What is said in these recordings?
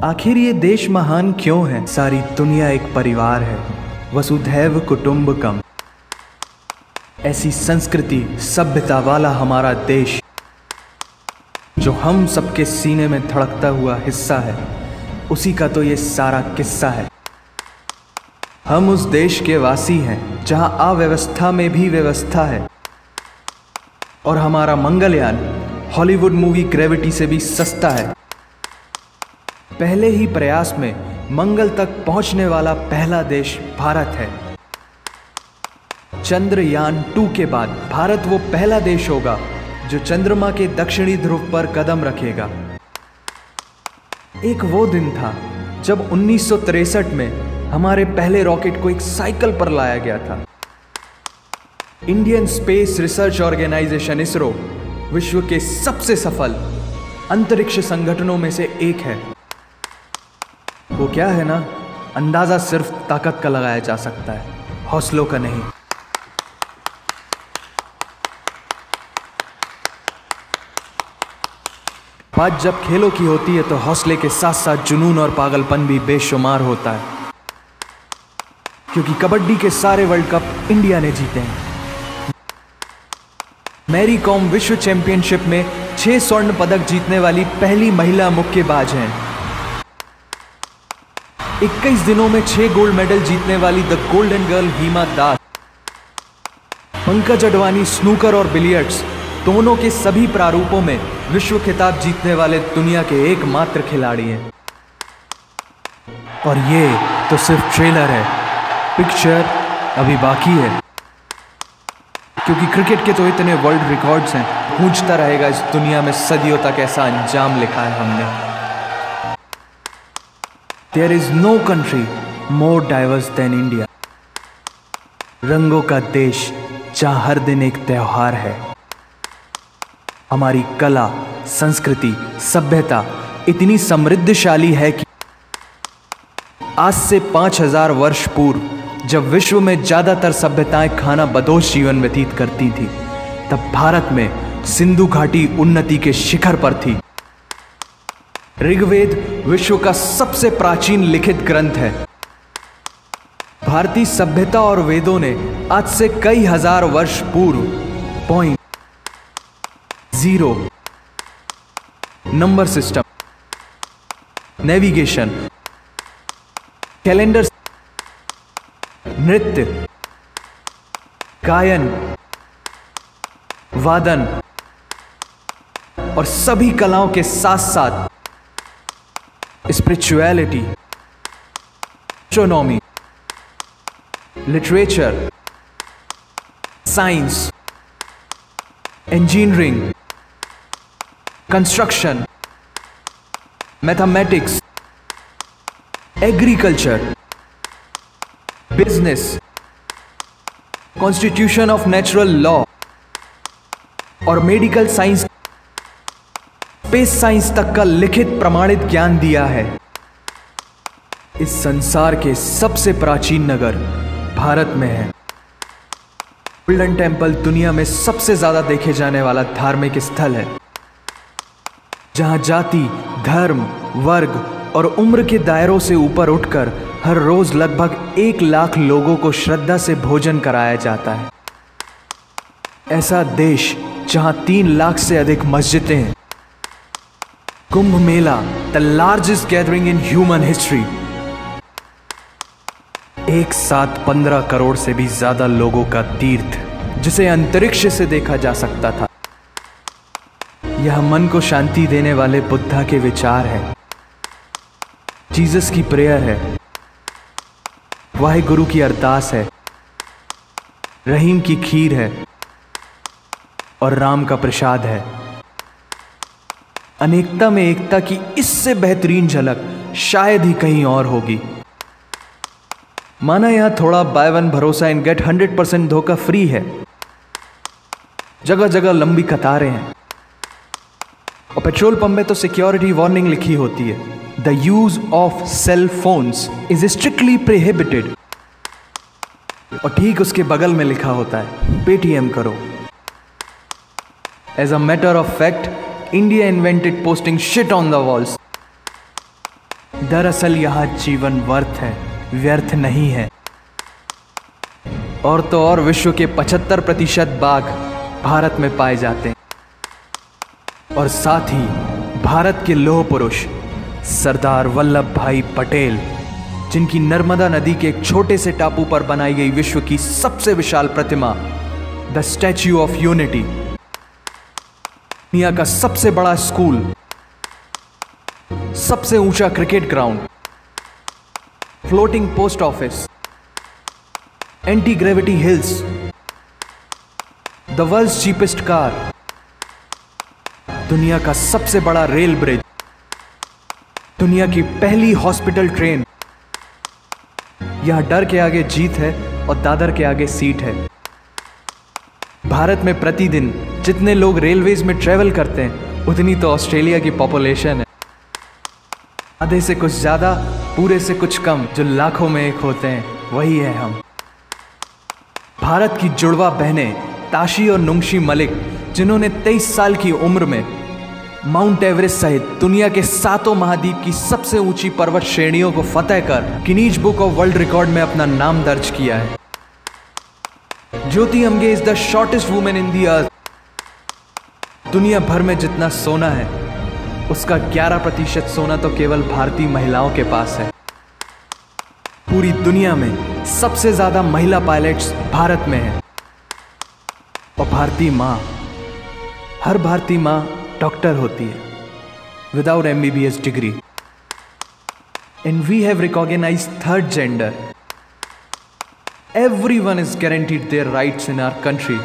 आखिर ये देश महान क्यों है? सारी दुनिया एक परिवार है, वसुधैव कुटुंबकम। ऐसी संस्कृति सभ्यता वाला हमारा देश, जो हम सबके सीने में धड़कता हुआ हिस्सा है, उसी का तो ये सारा किस्सा है। हम उस देश के वासी हैं जहां अव्यवस्था में भी व्यवस्था है, और हमारा मंगलयान हॉलीवुड मूवी ग्रेविटी से भी सस्ता है। पहले ही प्रयास में मंगल तक पहुंचने वाला पहला देश भारत है। चंद्रयान 2 के बाद भारत वो पहला देश होगा जो चंद्रमा के दक्षिणी ध्रुव पर कदम रखेगा। एक वो दिन था जब 1963 में हमारे पहले रॉकेट को एक साइकिल पर लाया गया था। Indian Space Research Organisation ISRO विश्व के सबसे सफल अंतरिक्ष संगठनों में से एक है। वो क्या है ना, अंदाजा सिर्फ ताकत का लगाया जा सकता है, हौसलों का नहीं। बात जब खेलों की होती है तो हौसले के साथ साथ जुनून और पागलपन भी बेशुमार होता है, क्योंकि कबड्डी के सारे वर्ल्ड कप इंडिया ने जीते हैं। मैरी कॉम विश्व चैंपियनशिप में 6 स्वर्ण पदक जीतने वाली पहली महिला मुक्केबाज हैं। 21 दिनों में 6 गोल्ड मेडल जीतने वाली the golden girl Hima Das. Pankaj Advani snooker और बिलियर्ड्स दोनों के सभी प्रारूपों में विश्व खिताब जीतने वाले दुनिया के एकमात्र खिलाड़ी हैं। और ये तो सिर्फ ट्रेलर है, पिक्चर अभी बाकी है, क्योंकि क्रिकेट के तो इतने वर्ल्ड रिकॉर्ड्स हैं, गूंजता रहेगा इस दुनिया में सदियों तक ऐसा अंजाम लिखा है हमने। There is no country more diverse than India। रंगों का देश जहां हर दिन एक त्योहार है। हमारी कला, संस्कृति, सभ्यता इतनी समृद्धशाली है कि आज से 5000 वर्ष पूर्व जब विश्व में ज्यादातर सभ्यताएं खाना बदोश जीवन व्यतीत करती थी, तब भारत में सिंधु घाटी उन्नति के शिखर पर थी। ऋग्वेद विश्व का सबसे प्राचीन लिखित ग्रंथ है। भारतीय सभ्यता और वेदों ने आज से कई हजार वर्ष पूर्व point, zero, number system, navigation, calendar, नृत्य, गायन, वादन और सभी कलाओं के साथ साथ spirituality, astronomy, literature, science, engineering, construction, mathematics, agriculture, business, constitution of natural law और मेडिकल साइंस, स्पेस साइंस तक का लिखित प्रमाणित ज्ञान दिया है। इस संसार के सबसे प्राचीन नगर भारत में है। गोल्डन टेम्पल दुनिया में सबसे ज्यादा देखे जाने वाला धार्मिक स्थल है, जहां जाति, धर्म, वर्ग और उम्र के दायरों से ऊपर उठकर हर रोज लगभग 1 लाख लोगों को श्रद्धा से भोजन कराया जाता है। ऐसा देश जहां 3 लाख से अधिक मस्जिदें हैं। Kumbh Mela, the largest gathering in human history. एक साथ 15 करोड़ से भी ज्यादा लोगों का तीर्थ, जिसे अंतरिक्ष से देखा जा सकता था। यह मन को शांति देने वाले बुद्धा के विचार है, जीसस की प्रेयर है, वाहेगुरु की अरदास है, रहीम की खीर है और राम का प्रसाद है। अनेकता में एकता की इससे बेहतरीन झलक शायद ही कहीं और होगी। माना यहां थोड़ा बाय वन भरोसा इन गेट 100% धोखा फ्री है। जगह जगह लंबी कतारें हैं और पेट्रोल पंप में तो सिक्योरिटी वार्निंग लिखी होती है, the use of cell phones is strictly prohibited. और ठीक उसके बगल में लिखा होता है, पेटीएम करो। As a matter of fact, India invented posting shit on the walls. दरअसल यहाँ जीवन वर्थ है, व्यर्थ नहीं है। और तो और विश्व के 75% बाघ भारत में पाए जाते हैं। और साथ ही भारत के लौह पुरुष सरदार वल्लभ भाई पटेल, जिनकी नर्मदा नदी के एक छोटे से टापू पर बनाई गई विश्व की सबसे विशाल प्रतिमा द स्टैच्यू ऑफ यूनिटी, दुनिया का सबसे बड़ा स्कूल, सबसे ऊंचा cricket ground, floating post office, anti gravity hills, the world's cheapest car, दुनिया का सबसे बड़ा रेल ब्रिज, दुनिया की पहली हॉस्पिटल ट्रेन। यहां डर के आगे जीत है और दादर के आगे सीट है। भारत में प्रतिदिन जितने लोग रेलवेज में ट्रेवल करते हैं उतनी तो ऑस्ट्रेलिया की पॉपुलेशन है। आधे से कुछ ज्यादा, पूरे से कुछ कम, जो लाखों में एक होते हैं वही है हम। भारत की जुड़वा बहनें ताशी और नुंगशी मलिक, जिन्होंने 23 साल की उम्र में माउंट एवरेस्ट सहित दुनिया के 7 महाद्वीप की सबसे ऊंची पर्वत श्रेणियों को फतह कर Guinness book of world record में अपना नाम दर्ज किया है। Jyoti Amge is the shortest women in the earth. दुनिया भर में जितना सोना है उसका 11% सोना तो केवल भारतीय महिलाओं के पास है। पूरी दुनिया में सबसे ज्यादा महिला पायलट्स भारत में हैं। और भारतीय मां, हर भारतीय मां डॉक्टर होती है without MBBS degree. And we have recognised third gender. Everyone is guaranteed their rights in our country.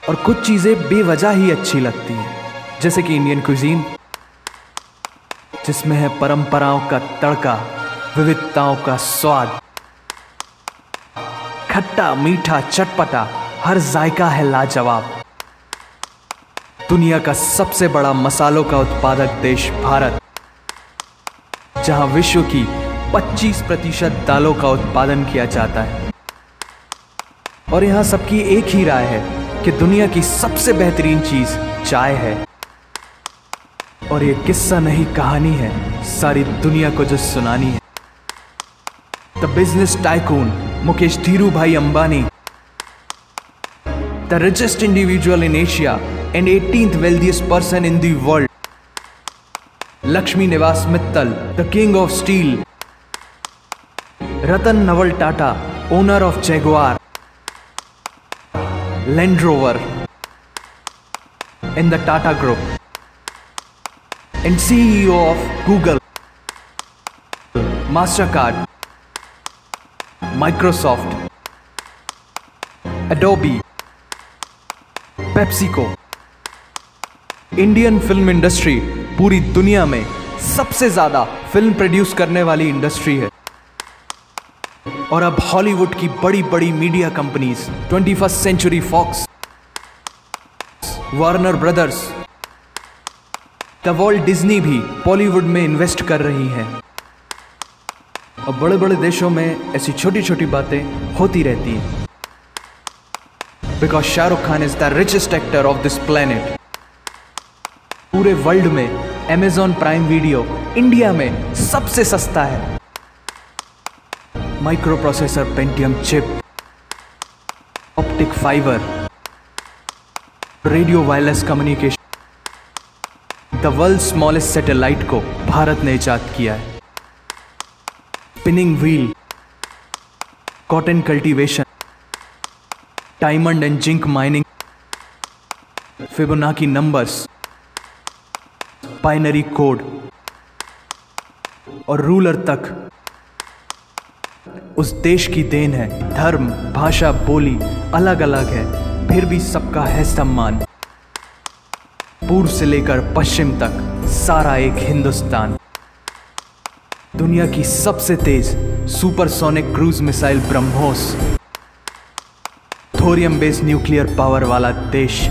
और कुछ चीजें बेवजह ही अच्छी लगती हैं, जैसे कि इंडियन क्विजीन, जिसमें है परंपराओं का तड़का, विविधताओं का स्वाद, खट्टा मीठा चटपटा, हर जायका है लाजवाब। दुनिया का सबसे बड़ा मसालों का उत्पादक देश भारत, जहां विश्व की 25% दालों का उत्पादन किया जाता है। और यहां सबकी एक ही राय है कि दुनिया की सबसे बेहतरीन चीज चाय है। और ये किस्सा नहीं, कहानी है सारी दुनिया को जो सुनानी है। The business tycoon Mukesh Dhirubhai Ambani, the richest individual in Asia and 18th wealthiest person in the world, Lakshmi Nivas Mittal, the king of steel, Ratan Naval Tata, owner of Jaguar, Land Rover, in the Tata Group, and CEO of Google, Mastercard, Microsoft, Adobe, PepsiCo। Indian film industry पूरी दुनिया में सबसे ज्यादा film produce करने वाली industry है। और अब हॉलीवुड की बड़ी बड़ी media companies 21st Century Fox, Warner Brothers, the world Disney भी बॉलीवुड में इन्वेस्ट कर रही हैं। और बड़े बड़े देशों में ऐसी छोटी छोटी बातें होती रहती हैं। Because Shahrukh Khan is the richest actor of this planet. पूरे वर्ल्ड में Amazon प्राइम वीडियो इंडिया में सबसे सस्ता है। Micro processor Pentium chip, optic fibre, radio wireless communication, the world smallest satellite को भारत ने इजाद किया है। Spinning wheel, cotton cultivation, diamond and zinc mining, Fibonacci numbers, binary code और रूलर तक उस देश की देन है। धर्म, भाषा, बोली अलग अलग है, फिर भी सबका है सम्मान। पूर्व से लेकर पश्चिम तक सारा एक हिंदुस्तान। दुनिया की सबसे तेज supersonic cruise missile BrahMos, thorium based nuclear power वाला देश,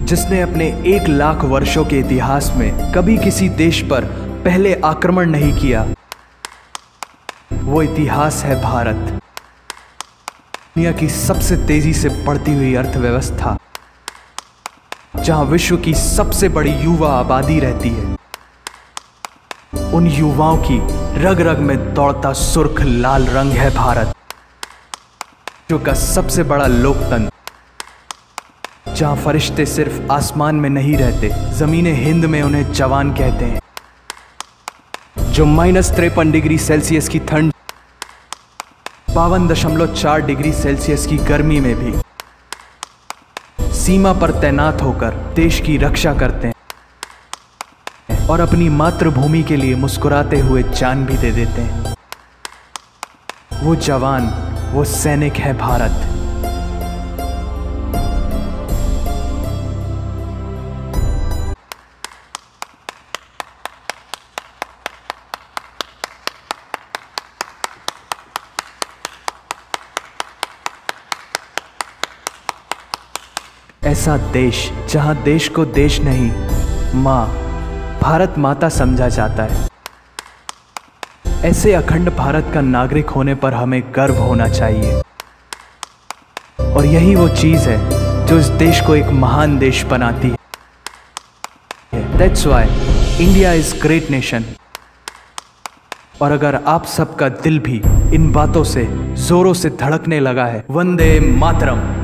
जिसने अपने 1 लाख वर्षों के इतिहास में कभी किसी देश पर पहले आक्रमण नहीं किया, वो इतिहास है भारत। दुनिया की सबसे तेजी से बढ़ती हुई अर्थव्यवस्था, जहां विश्व की सबसे बड़ी युवा आबादी रहती है, उन युवाओं की रग रग में दौड़ता सुर्ख लाल रंग है भारत, जो का सबसे बड़ा लोकतंत्र, जहां फरिश्ते सिर्फ आसमान में नहीं रहते, जमीने हिंद में उन्हें जवान कहते हैं, जो -53 डिग्री सेल्सियस की ठंड, 52.4 डिग्री सेल्सियस की गर्मी में भी सीमा पर तैनात होकर देश की रक्षा करते हैं और अपनी मातृभूमि के लिए मुस्कुराते हुए जान भी दे देते हैं। वो जवान, वो सैनिक है भारत। ऐसा देश जहां देश को देश नहीं, मां, भारत माता समझा जाता है। ऐसे अखंड भारत का नागरिक होने पर हमें गर्व होना चाहिए, और यही वो चीज है जो इस देश को एक महान देश बनाती है। That's why India is great nation. और अगर आप सबका दिल भी इन बातों से जोरों से धड़कने लगा है, वंदे मातरम।